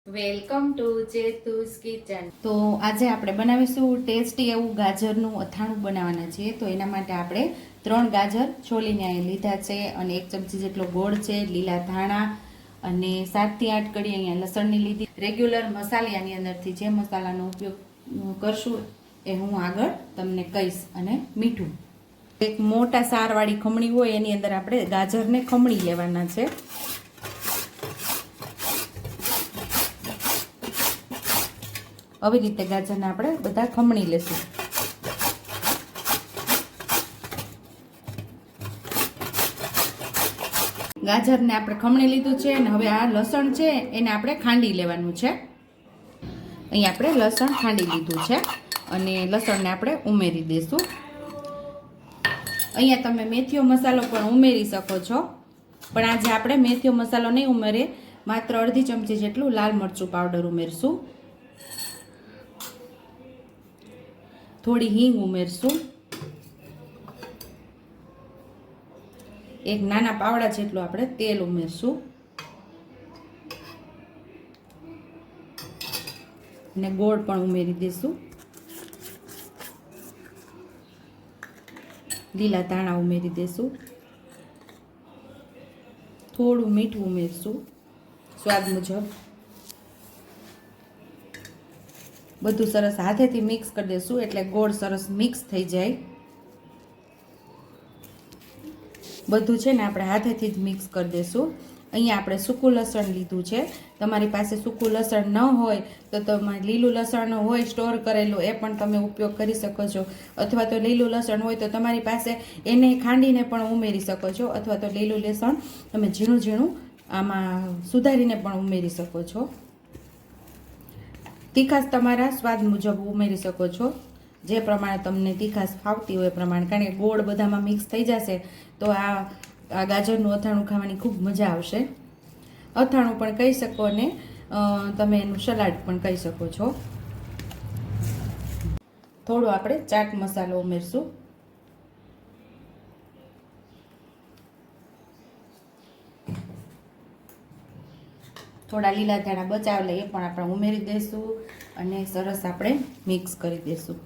Welcome to ચેતુસ kitchen. તો આજે આપણે બનાવીશું ટેસ્ટી એવું ગાજરનું અથાણું બનાવવાના છીએ। તો એના માટે આપણે 3 ગાજર છોલીને લીધા છે અને 1 ચમચી જેટલો ગોળ છે, લીલા ધાણા અને 7 થી 8 કળી અહીંયા લસણની લીધી। રેગ્યુલર મસાલાની અંદરથી જે મસાલાનો ઉપયોગ કરશું એ હું આગળ તમને કહીશ। અને મીઠું, એક મોટા સારવાળી ખમણી હોય એની અંદર આપણે ગાજરને ખમણી લેવાના છે। આવી રીતે ગાજરને આપણે બધા ખમણી લેશું। ગાજરને આપણે ખમણી લીધું છે અને હવે આ લસણ છે એને આપણે ખાંડી લેવાનું છે। અહીં આપણે લસણ ખાંડી લીધું છે અને લસણને આપણે ઉમેરી દઈશું। અહીંયા તમે મેથીઓ મસાલો પણ ઉમેરી શકો છો, પણ આજે આપણે મેથીઓ મસાલો નહીં ઉમેરીએ, માત્ર અડધી ચમચી જેટલું લાલ મરચું પાવડર ઉમેરશું। થોડી હિંગ ઉમેરશું, એક નાના પાવડા જેટલું આપણે તેલ ઉમેરશું અને ગોળ પણ ઉમેરી દઈશું। લીલા ધાણા ઉમેરી દઈશું, થોડું મીઠું ઉમેરશું સ્વાદ મુજબ। બધું સરસ હાથેથી મિક્સ કરી દઈશું એટલે ગોળ સરસ મિક્સ થઈ જાય। બધું છે ને આપણે હાથેથી જ મિક્સ કરી દઈશું। અહીંયા આપણે સૂકું લસણ લીધું છે, તમારી પાસે સૂકું લસણ ન હોય તો તમારે લીલું લસણ હોય સ્ટોર કરેલું એ પણ તમે ઉપયોગ કરી શકો છો, અથવા તો લીલું લસણ હોય તો તમારી પાસે એને ખાંડીને પણ ઉમેરી શકો છો, અથવા તો લીલું લસણ તમે ઝીણું ઝીણું આમાં સુધારીને પણ ઉમેરી શકો છો। તીખાશ તમારા સ્વાદ મુજબ ઉમેરી શકો છો, જે પ્રમાણે તમને તીખાશ ફાવતી હોય એ પ્રમાણે, કારણ કે ગોળ બધામાં મિક્સ થઈ જશે તો આ ગાજરનું અથાણું ખાવાની ખૂબ મજા આવશે। અથાણું પણ કહી શકો અને તમે એનું સલાડ પણ કહી શકો છો। થોડો આપણે ચાટ મસાલો ઉમેરશું, થોડા લીલા ધાણા બચાવેલા એ પણ આપણે ઉમેરી દઈશું અને સરસ આપણે મિક્સ કરી દઈશું।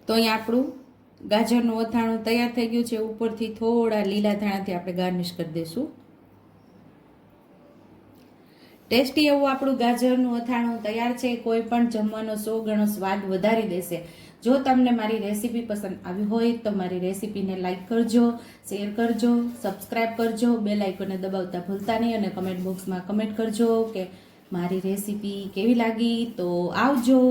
તો અહીંયા આપણું ગાજરનું અથાણું તૈયાર થઈ ગયું છે। ઉપરથી થોડા લીલા ધાણાથી આપણે ગાર્નિશ કરી દઈશું। ટેસ્ટી એવું આપણું ગાજરનું અથાણું તૈયાર છે। કોઈ પણ જમવાનો 100 ગણો સ્વાદ વધારી દેશે। જો તમને મારી રેસીપી પસંદ આવી હોય તો મારી રેસીપીને લાઈક કરજો, શેર કરજો, સબસ્ક્રાઈબ કરજો, બેલ આઇકોનને દબાવતા ભૂલતા નહીં અને કમેન્ટ બોક્સમાં કમેન્ટ કરજો કે મારી રેસીપી કેવી લાગી। તો આવજો।